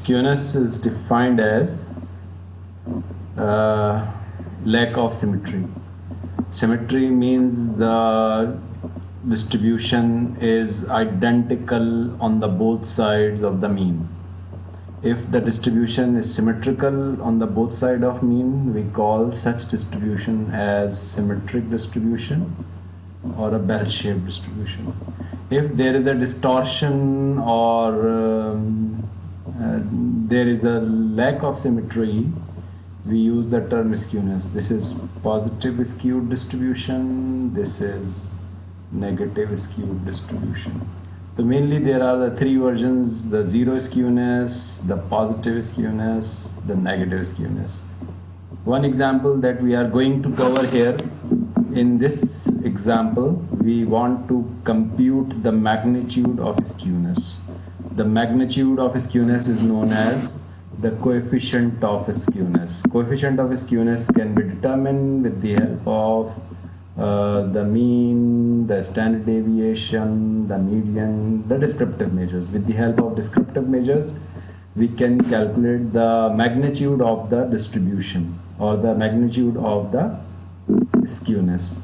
Skewness is defined as lack of symmetry. Symmetry means the distribution is identical on the both sides of the mean. If the distribution is symmetrical on the both sides of mean, we call such distribution as symmetric distribution or a bell-shaped distribution. If there is a distortion or there is a lack of symmetry, we use the term skewness. This is positive skewed distribution, this is negative skewed distribution. So mainly there are the three versions: the zero skewness, the positive skewness, the negative skewness. One example that we are going to cover here, in this example we want to compute the magnitude of skewness. The magnitude of skewness is known as the coefficient of skewness. Coefficient of skewness can be determined with the help of the mean, the standard deviation, the median, the descriptive measures. With the help of descriptive measures, we can calculate the magnitude of the distribution or the magnitude of the skewness.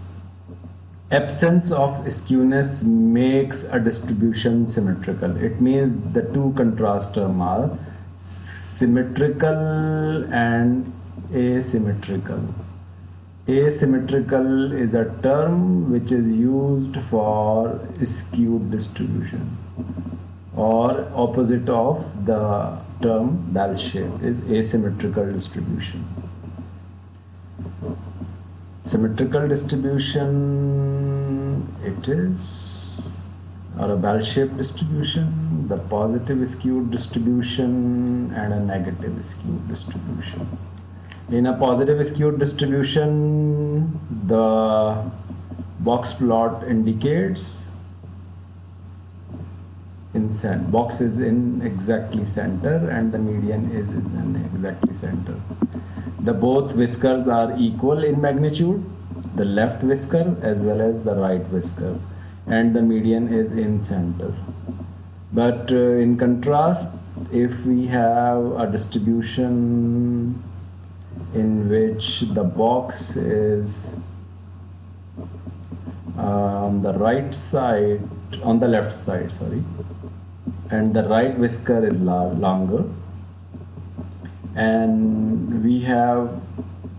Absence of skewness makes a distribution symmetrical. It means the two contrast terms are symmetrical and asymmetrical. Asymmetrical is a term which is used for skewed distribution, or opposite of the term bell shape is asymmetrical distribution. Symmetrical distribution it is, or a bell-shaped distribution, the positive skewed distribution and a negative skewed distribution. In a positive skewed distribution, the box plot indicates box is in exactly center and the median is in exactly center. The both whiskers are equal in magnitude, the left whisker as well as the right whisker, and the median is in center. But in contrast, if we have a distribution in which the box is on the right side, on the left side, sorry, and the right whisker is longer, and we have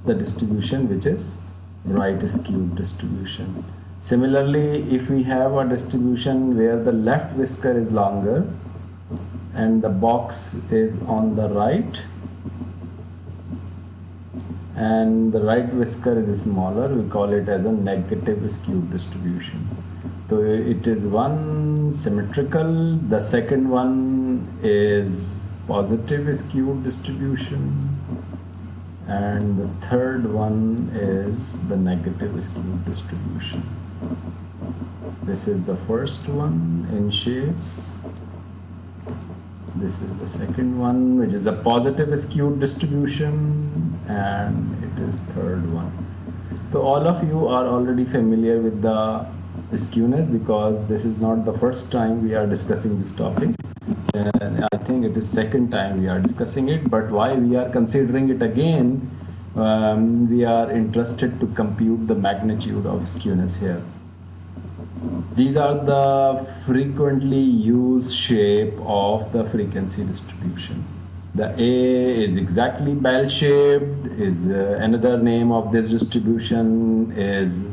the distribution which is right skewed distribution. Similarly, if we have a distribution where the left whisker is longer and the box is on the right and the right whisker is smaller, we call it as a negative skewed distribution. So it is one symmetrical, the second one is positive skewed distribution, and the third one is the negative skewed distribution. This is the first one in shapes. This is the second one, which is a positive skewed distribution, and it is third one. So all of you are already familiar with the skewness because this is not the first time we are discussing this topic. And I think it is second time we are discussing it, but why we are considering it again, we are interested to compute the magnitude of skewness here. These are the frequently used shape of the frequency distribution. The A is exactly bell-shaped, is another name of this distribution is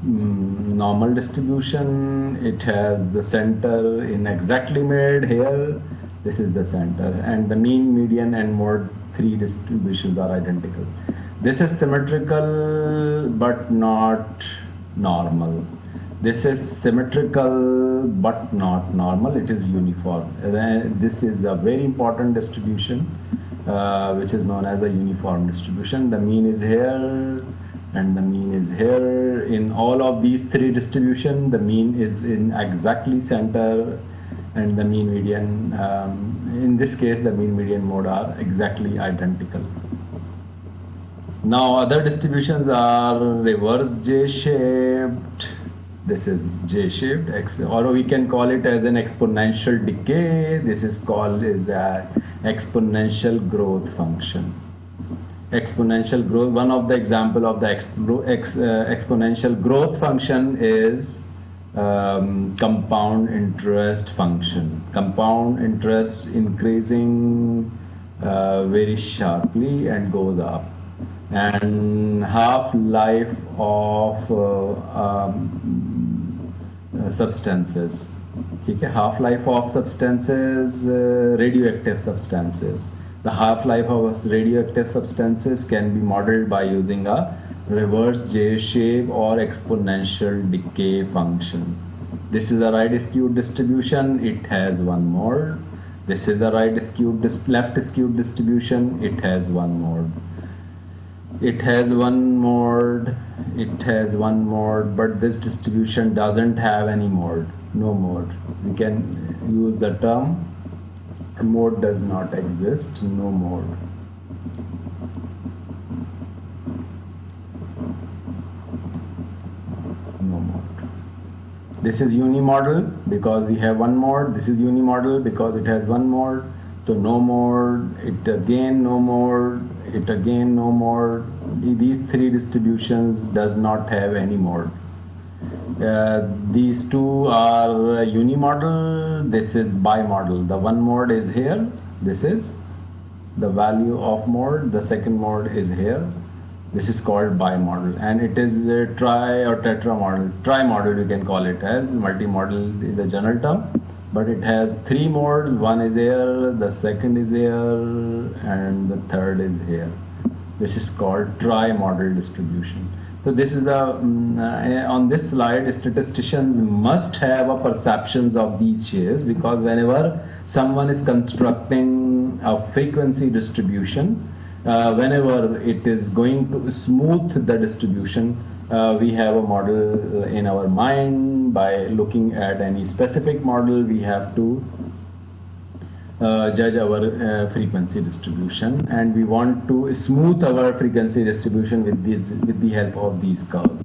normal distribution. It has the center in exactly mid here. This is the center, and the mean, median, and mode three distributions are identical. This is symmetrical but not normal. This is symmetrical but not normal. It is uniform. This is a very important distribution which is known as a uniform distribution. The mean is here and the mean is here. In all of these three distributions, the mean is in exactly center and the mean median, in this case the mean median mode are exactly identical. Now other distributions are reverse J-shaped, This is J-shaped, or we can call it as an exponential decay. This is called is a exponential growth function. Exponential growth. One of the example of the exponential growth function is compound interest function. Compound interest increasing very sharply and goes up, and half-life of substances. Okay, half-life of substances, radioactive substances. The half-life of radioactive substances can be modeled by using a reverse J-shape or exponential decay function. This is a right skewed distribution. It has one mode. This is a right skewed, left skewed distribution. It has one mode. It has one mode. It has one mode, but this distribution doesn't have any mode. No mode. We can use the term mode does not exist. No mode. No mode. This is unimodal because we have one mode. This is unimodal because it has one mode. So no mode. It again no mode. It again no mode. These three distributions does not have any mode. These two are unimodal. This is bimodal. The one mode is here. This is the value of mode. The second mode is here. This is called bimodal, and it is a tri or tetramodal. Trimodal you can call it as. Multimodal is the general term, but it has three modes. One is here, the second is here, and the third is here. This is called trimodal distribution. So this is the on this slide, statisticians must have a perceptions of these shapes, because whenever someone is constructing a frequency distribution, whenever it is going to smooth the distribution, we have a model in our mind. By looking at any specific model, we have to judge our frequency distribution, and we want to smooth our frequency distribution with the help of these curves.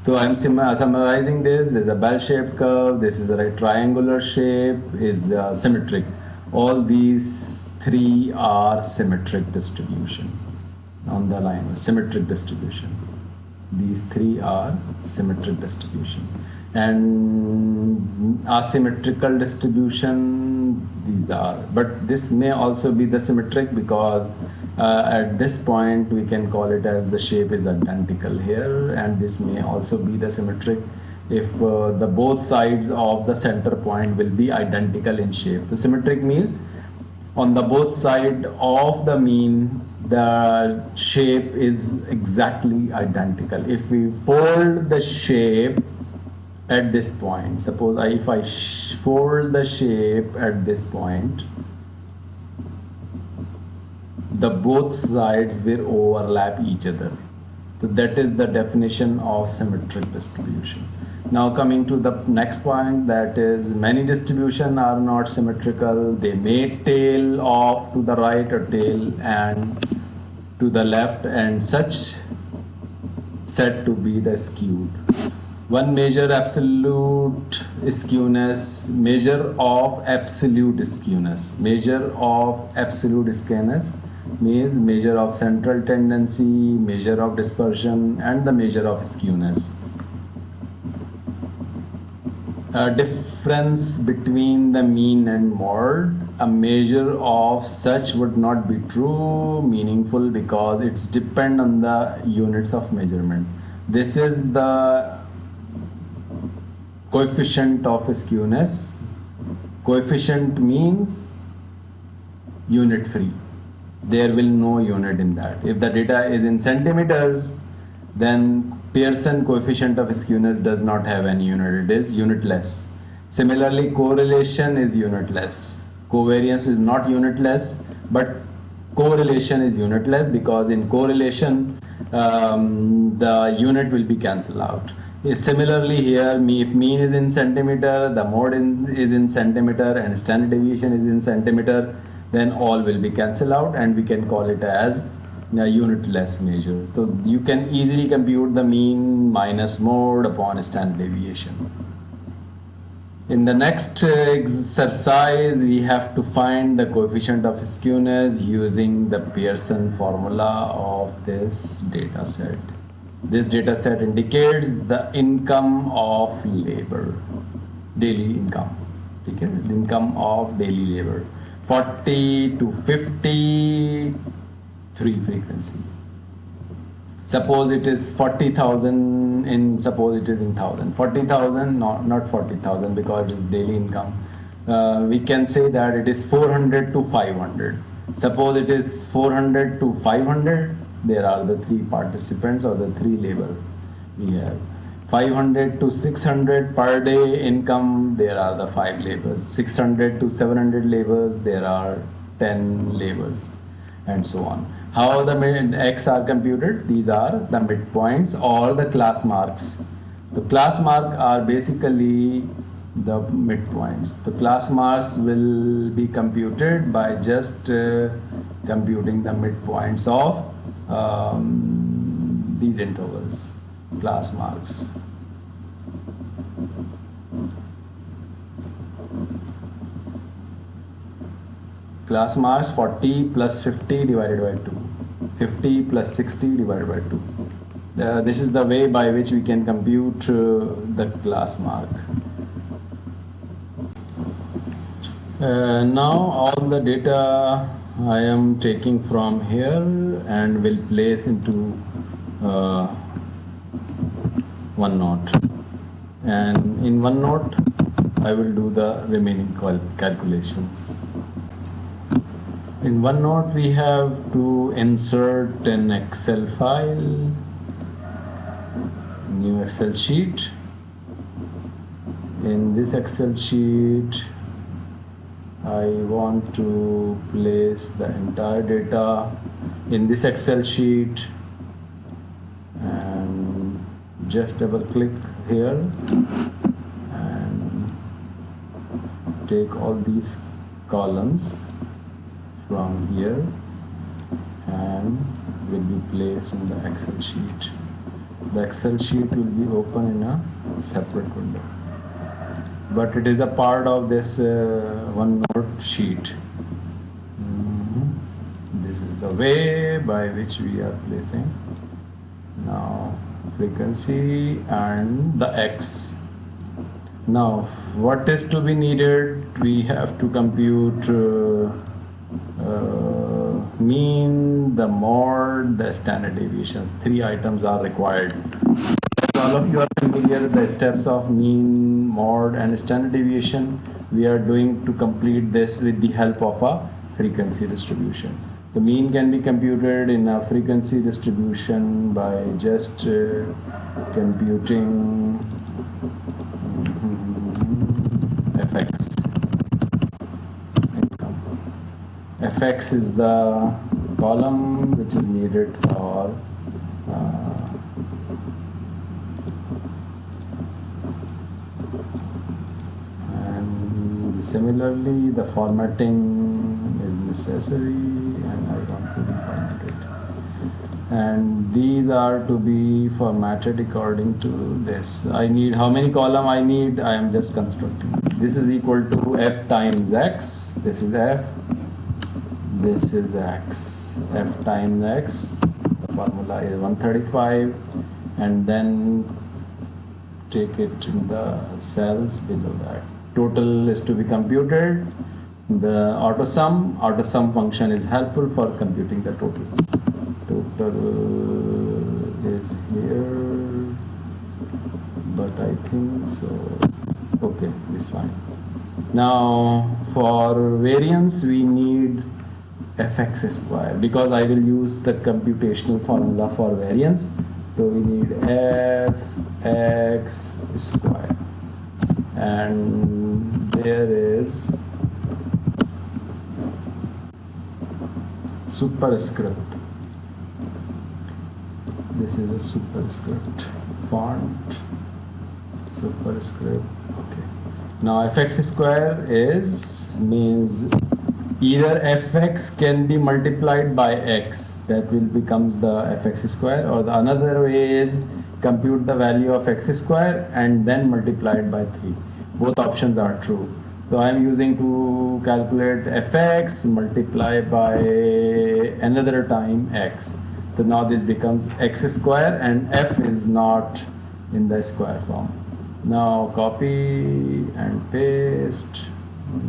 So I'm summarizing this. There's a bell-shaped curve. This is a right triangular shape, is symmetric. All these three are symmetric distribution on the line, symmetric distribution. These three are symmetric distribution. And asymmetrical distribution, these are, but this may also be the symmetric, because at this point we can call it as the shape is identical here, and this may also be the symmetric if the both sides of the center point will be identical in shape. So symmetric means on the both side of the mean the shape is exactly identical. If we fold the shape at this point, suppose if I fold the shape at this point, the both sides will overlap each other. So that is the definition of symmetric distribution. Now coming to the next point, that is many distributions are not symmetrical. They may tail off to the right or tail and to the left, and such said to be the skewed. One measure absolute skewness, measure of absolute skewness. Measure of absolute skewness means measure of central tendency, measure of dispersion, and the measure of skewness. A difference between the mean and mode, a measure of such would not be true, meaningful, because it's depend on the units of measurement. This is the coefficient of skewness. Coefficient means unit free. There will no unit in that. If the data is in centimeters, then Pearson coefficient of skewness does not have any unit. It is unitless. Similarly, correlation is unitless. Covariance is not unitless, but correlation is unitless, because in correlation the unit will be cancelled out. Similarly here, if mean is in centimeter, the mode is in centimeter, and standard deviation is in centimeter, then all will be cancelled out, and we can call it as a unitless measure. So you can easily compute the mean minus mode upon standard deviation. In the next exercise, we have to find the coefficient of skewness using the Pearson formula of this data set. This data set indicates the income of labor, daily income. Okay? Income of daily labor. 40 to 50, 3 frequency. Suppose it is 40,000 in, suppose it is in 1,000. 40,000, not 40,000 because it is daily income. We can say that it is 400 to 500. Suppose it is 400 to 500, there are the 3 participants or the 3 labor we have. 500 to 600 per day income, there are the 5 labors. 600 to 700 labors, there are 10 labors, and so on. How the X are computed? These are the midpoints or the class marks. The class marks are basically the midpoints. The class marks will be computed by just computing the midpoints of these intervals, class marks. Class marks 40 plus 50 divided by 2. 50 plus 60 divided by 2. This is the way by which we can compute the class mark. Now all the data I am taking from here and will place into OneNote. And in OneNote, I will do the remaining calculations. In OneNote, we have to insert an Excel file, new Excel sheet. In this Excel sheet, I want to place the entire data in this Excel sheet and just double click here and take all these columns from here and will be placed in the Excel sheet. The Excel sheet will be open in a separate window, but it is a part of this OneNote sheet. This is the way by which we are placing now frequency and the X. Now what is to be needed? We have to compute mean, the mode, the standard deviations. 3 items are required. All of you are familiar with the steps of mean, mode, and standard deviation. We are doing to complete this with the help of a frequency distribution. The mean can be computed in a frequency distribution by just computing fx. Fx is the column which is needed for and similarly the formatting is necessary and I want to reformat it. And these are to be formatted according to this. I need how many column I need? I am just constructing. This is equal to f times x. This is f. This is x. F times x. The formula is 135, and then take it in the cells below that. Total is to be computed. The auto sum function is helpful for computing the total. Total is here, but I think so. Okay, this fine. Now for variance we need fx square, because I will use the computational formula for variance. So we need fx square, and there is superscript. This is a superscript font. Superscript. Okay. Now fx square means either fx can be multiplied by x. That will becomes the fx square, or the another way is compute the value of x square and then multiply it by 3. Both options are true. So I am using to calculate fx multiply by another time x. So now this becomes x square and f is not in the square form. Now copy and paste.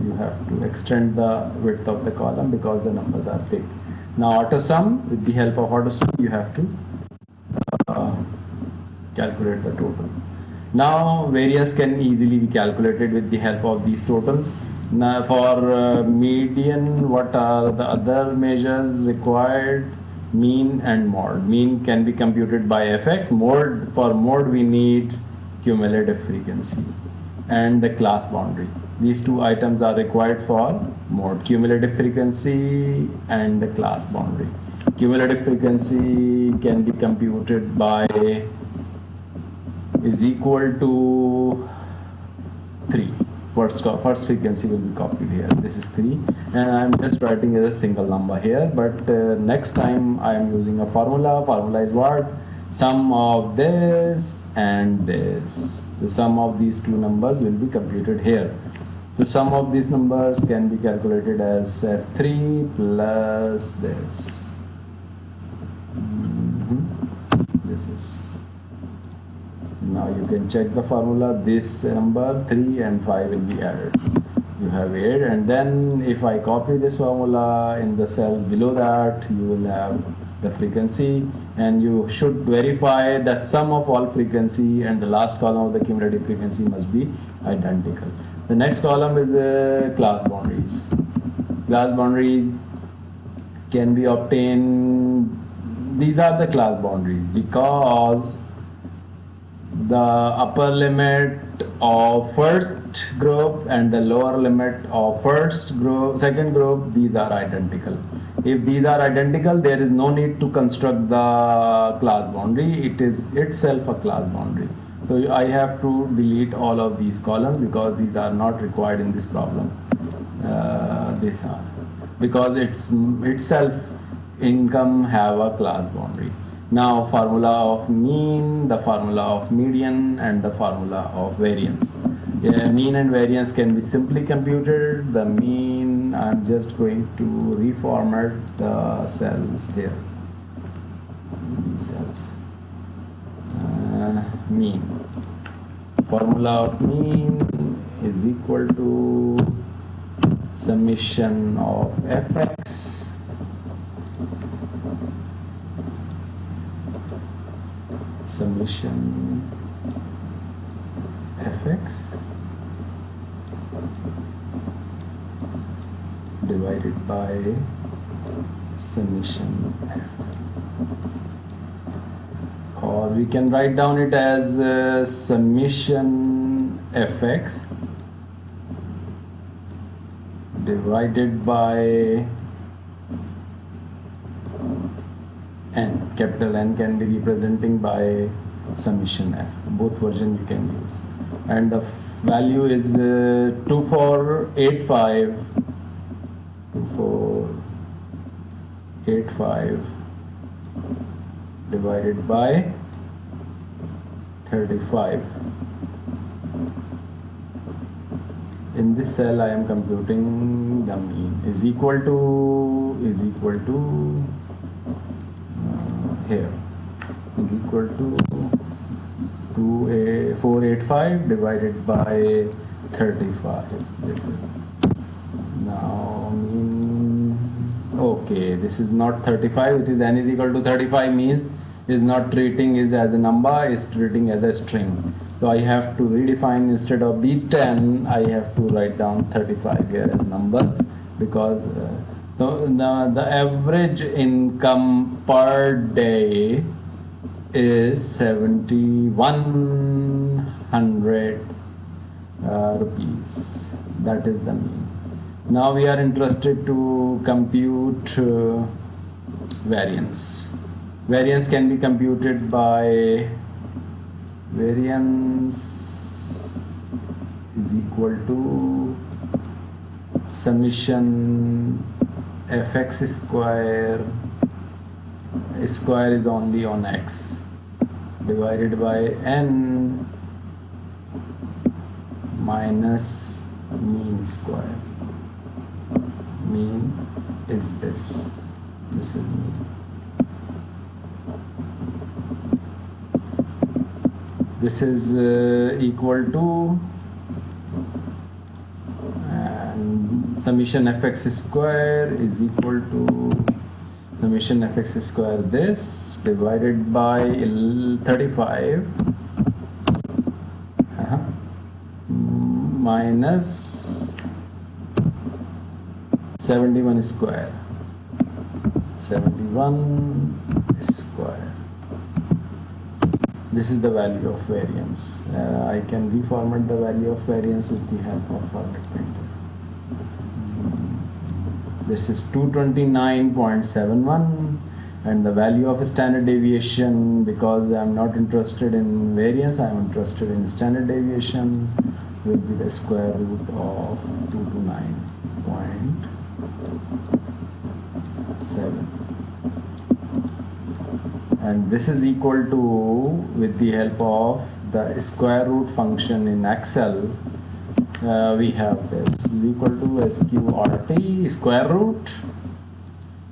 You have to extend the width of the column because the numbers are big. Now auto sum, with the help of auto sum, you have to calculate the total. Now variance can easily be calculated with the help of these totals. Now for median, what are the other measures required? Mean and mode. Mean can be computed by fx. Mode, for mode we need cumulative frequency and the class boundary. These two items are required for mode, cumulative frequency and the class boundary. Cumulative frequency can be computed by is equal to 3. First frequency will be copied here. This is 3, and I'm just writing as a single number here, but next time I am using a formula. Formula is what? Sum of this and this. The sum of these two numbers will be computed here. The sum of these numbers can be calculated as f3 plus this. This is. Now you can check the formula. This number 3 and 5 will be added. You have 8, and then if I copy this formula in the cells below that, you will have the frequency, and you should verify the sum of all frequency and the last column of the cumulative frequency must be identical. The next column is class boundaries. Class boundaries can be obtained. These are the class boundaries because the upper limit of first group and the lower limit of second group, these are identical. If these are identical, there is no need to construct the class boundary. It is itself a class boundary. So I have to delete all of these columns because these are not required in this problem. These are because it's itself income have a class boundary. Now formula of mean, the formula of median, and the formula of variance. Mean and variance can be simply computed. The mean, I'm just going to reformat the cells here. These cells. Mean. Formula of mean is equal to summation of fx summation fx divided by summation f, or we can write down it as summation fx divided by n. Capital N can be representing by summation f. Both versions you can use. And the value is 2485 divided by 35. In this cell I am computing the mean is equal to here is equal to 485 divided by 35. This is now mean. Okay, this is not 35. It is n is equal to 35 means is not treating it as a number, is treating as a string. So I have to redefine, instead of b10 I have to write down 35 here as number, because so the average income per day is 7,100 rupees. That is the mean. Now we are interested to compute variance. Variance can be computed by variance is equal to summation fx square square is only on x, divided by n minus mean square. Mean is this. This is mean. This is equal to, and summation fx square is equal to summation fx square this divided by 35 minus 71 square. 71 square. This is the value of variance. I can reformat the value of variance with the help of format printer. This is 229.71, and the value of standard deviation, because I am not interested in variance, I am interested in standard deviation, will be the square root of 229.7. And this is equal to, with the help of the square root function in Excel, we have this is equal to SQRT square root,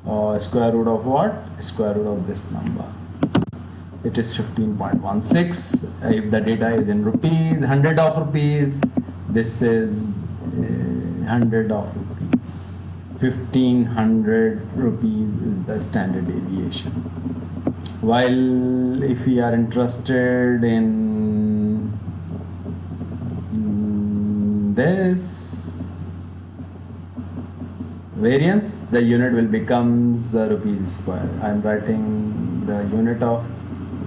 or square root of what? Square root of this number. It is 15.16. If the data is in rupees, 100 of rupees, this is 100 of rupees. 1500 rupees is the standard deviation. While if we are interested in this variance, the unit will becomes the rupees square. I am writing the unit of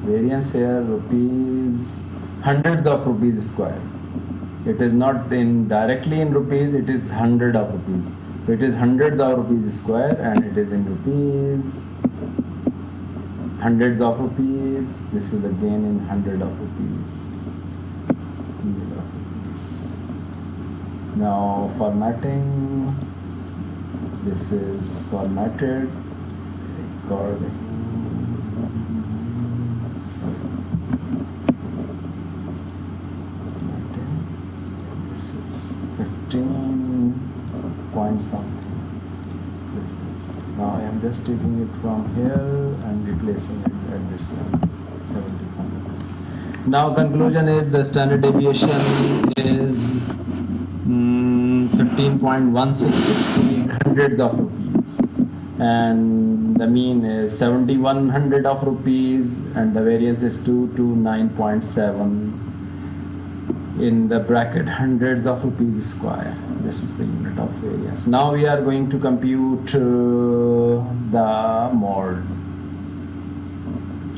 variance here, rupees, hundreds of rupees square. It is not in directly in rupees, it is 100 of rupees. So it is hundreds of rupees square, and it is in rupees, hundreds of rupees. This is again in 100 of rupees. 100 of rupees. Now formatting, this is formatted according, formatting. This is 15 point something. Now I am just taking it from here and replacing it at this one, 75 rupees. Now conclusion is the standard deviation is 15.16 rupees, hundreds of rupees, and the mean is 7100 of rupees, and the variance is 229.7 in the bracket hundreds of rupees square. This is the unit of variance. Now we are going to compute the mode.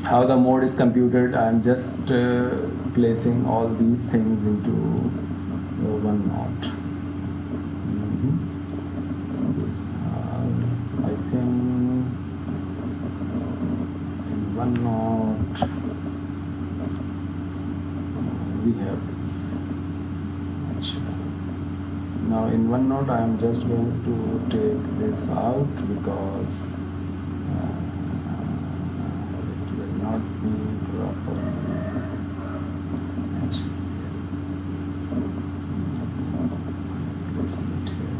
How the mode is computed, I am just placing all these things into one note. I think in one note we have this. Now in one note I am just going to take this out because it will not be properly matched. Placing it here.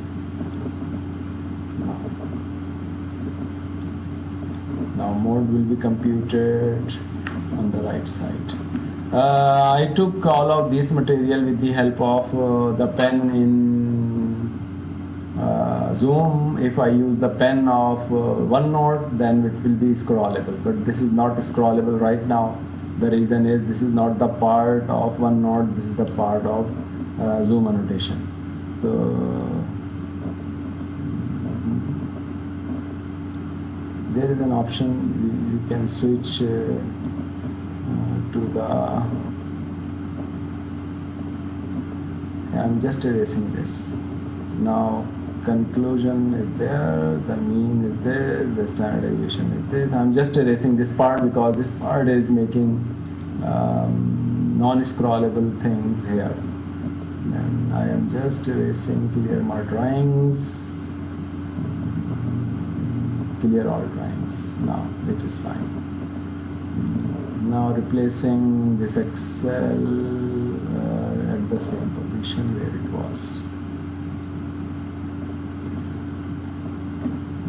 Now mode will be computed on the right side. I took all of this material with the help of the pen in Zoom. If I use the pen of OneNote, then it will be scrollable, but this is not scrollable right now. The reason is this is not the part of OneNote, this is the part of Zoom annotation. So there is an option you can switch to the, I'm just erasing this. Now conclusion is there, the mean is this, the standard deviation is this. I'm just erasing this part because this part is making non-scrollable things here. And I am just erasing, clear my drawings, clear all drawings now, it is fine. Now replacing this Excel at the same position where it was.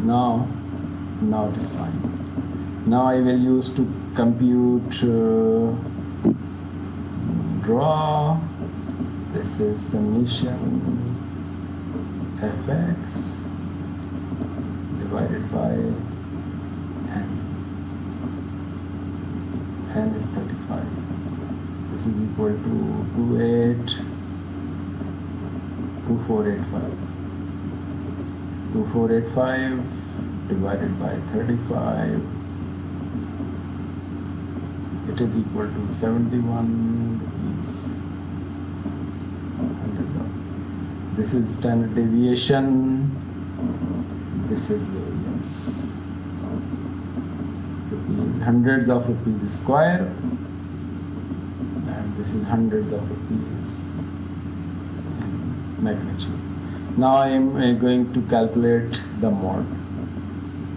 Now it is fine. Now I will use to compute draw. This is summation fx divided by n. N is 35. This is equal to 2485. 2485 divided by 35. It is equal to 71 rupees. This is standard deviation. This is variance. Rupees, hundreds of rupees square, and this is hundreds of rupees in magnitude. Now I am going to calculate the mode.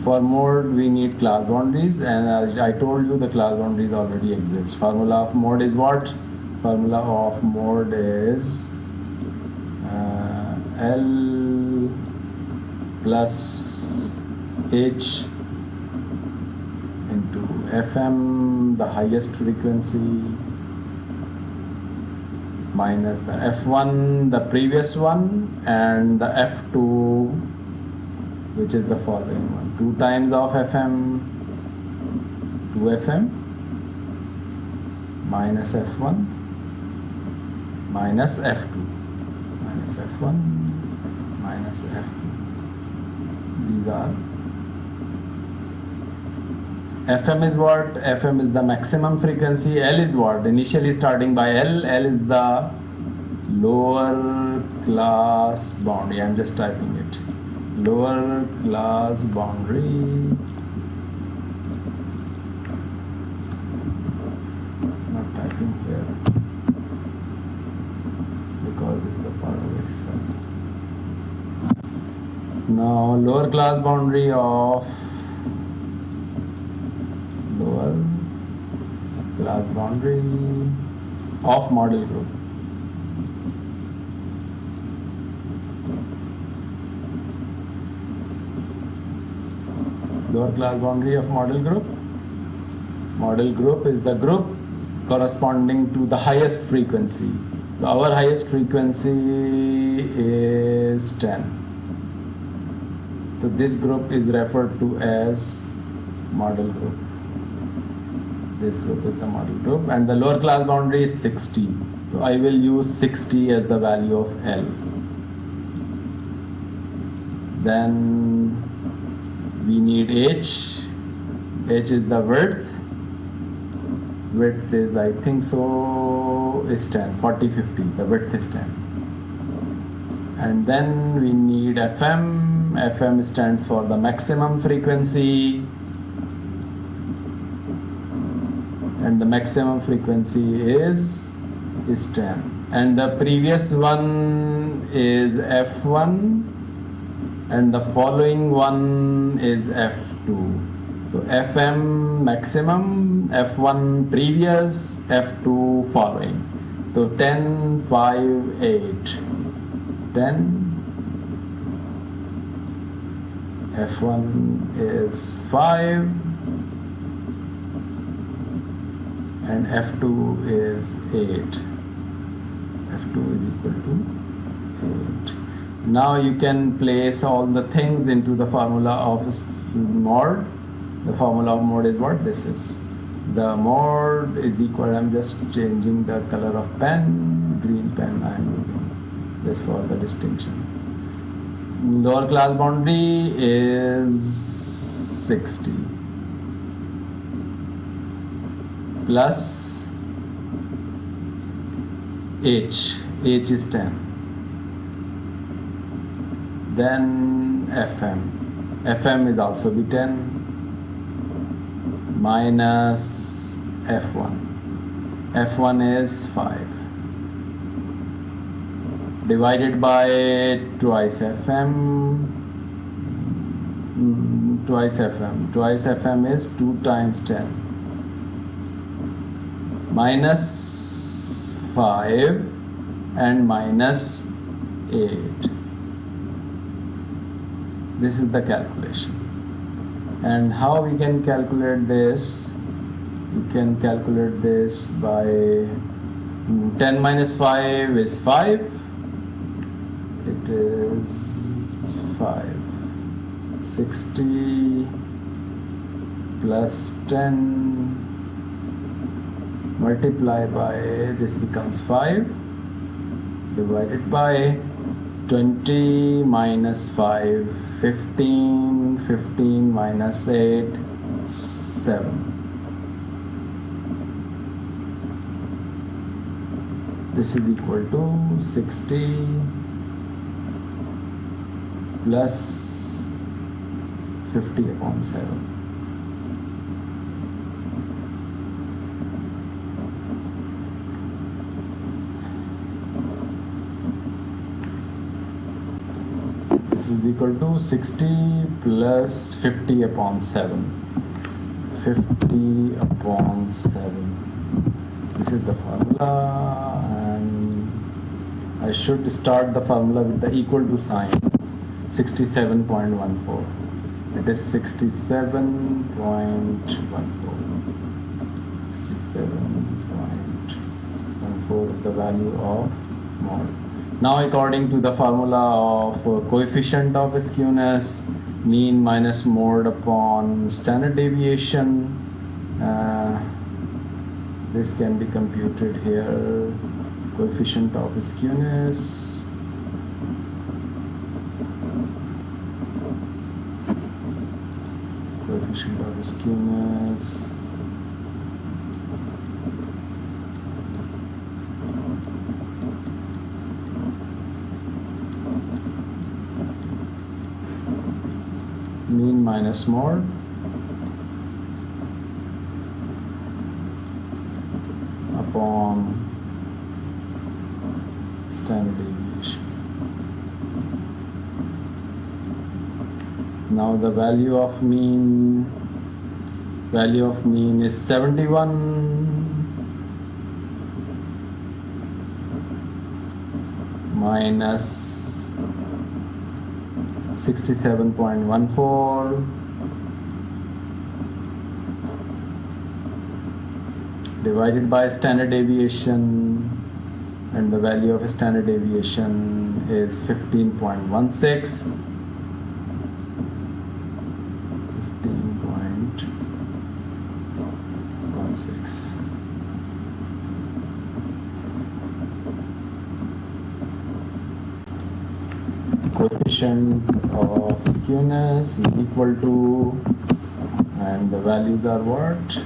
For mode we need class boundaries, and as I told you, the class boundaries already exist. Formula of mode is what? Formula of mode is L plus H into FM, the highest frequency, minus the F1, the previous one, and the F2, which is the following one. 2 times of FM, 2FM, minus F1, minus F2, minus F1, minus F2. These are FM is what? FM is the maximum frequency. L is what? Initially starting by L. L is the lower class boundary. I am just typing it. Lower class boundary. Not typing here because it's the part of Excel. Now lower class boundary of model group. Lower class boundary of model group. Model group is the group corresponding to the highest frequency. So our highest frequency is 10. So this group is referred to as model group. This group is the model group, and the lower class boundary is 60. So I will use 60 as the value of L. Then we need H. H is the width. Width is, I think so, is 10, 40, 50. The width is 10. And then we need FM. FM stands for the maximum frequency. And the maximum frequency is 10. And the previous one is F1, and the following one is F2. So FM maximum, F1 previous, F2 following. So 10, 5, 8. 10. F1 is 5. And F2 is 8. F2 is equal to 8. Now you can place all the things into the formula of mode. The formula of mode is what this is. The mode is equal, I'm just changing the color of pen, green pen I am using this for the distinction. Lower class boundary is 60. Plus H. H is 10. Then FM. FM is also be 10 minus F1. F1 is 5. Divided by twice FM twice FM. Twice FM is 2 times 10. Minus 5 and minus 8. This is the calculation. And how we can calculate this? We can calculate this by 10 minus 5 is 5. It is 5. 60 plus 10 multiply by, this becomes 5, divided by 20 minus 5, 15, 15 minus 8, 7. This is equal to 60 plus 50 upon 7. This is equal to 60 plus 50 upon 7. 50 upon 7. This is the formula, and I should start the formula with the equal to sign. 67.14. It is 67.14. 67.14 is the value of mole. Now, according to the formula of coefficient of skewness, mean minus mode upon standard deviation, this can be computed here. Coefficient of skewness. Coefficient of skewness. Mean minus mode upon standard deviation. Now the value of mean is 71 minus 67.14 divided by standard deviation, and the value of standard deviation is 15.16. 15.16. Coefficient of skewness is equal to, and the values are what?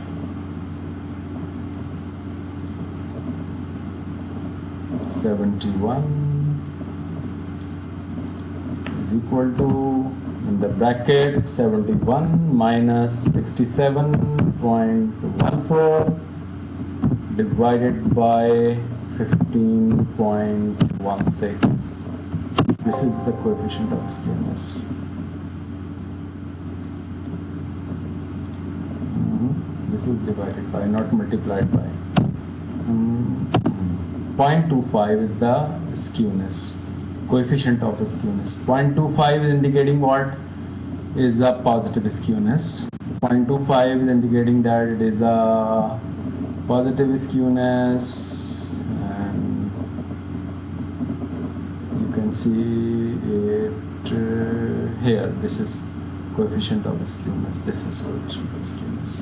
71 is equal to, in the bracket, 71 minus 67.14 divided by 15.16. This is the coefficient of skewness. This is divided by, not multiplied by. 0.25 is the skewness, coefficient of skewness. 0.25 is indicating what is a positive skewness. 0.25 is indicating that it is a positive skewness, and you can see it here. This is coefficient of skewness. This is coefficient of skewness.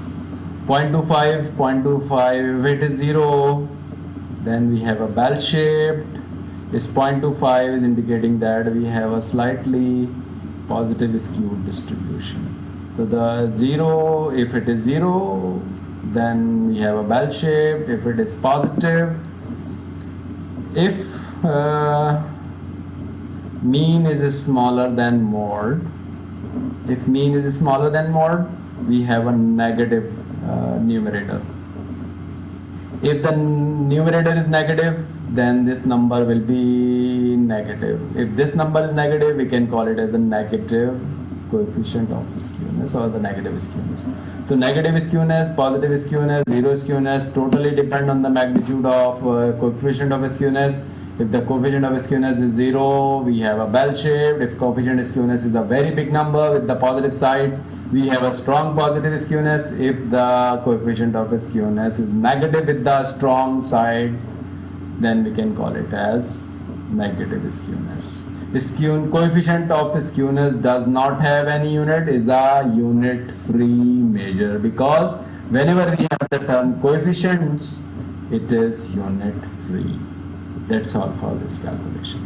0.25, if it is 0, then we have a bell-shaped. This 0.25 is indicating that we have a slightly positive skewed distribution. So the 0, if it is 0, then we have a bell-shaped. If it is positive, if mean is smaller than mode, if mean is smaller than mode, we have a negative numerator. If the numerator is negative, then this number will be negative. If this number is negative, we can call it as a negative coefficient of skewness or the negative skewness. So negative skewness, positive skewness, zero skewness totally depend on the magnitude of coefficient of skewness. If the coefficient of skewness is zero, we have a bell shaped. If coefficient of skewness is a very big number with the positive side, we have a strong positive skewness. If the coefficient of skewness is negative with the strong side, then we can call it as negative skewness. Coefficient of skewness does not have any unit, is a unit-free measure, because whenever we have the term coefficients, it is unit-free. That's all for this calculation.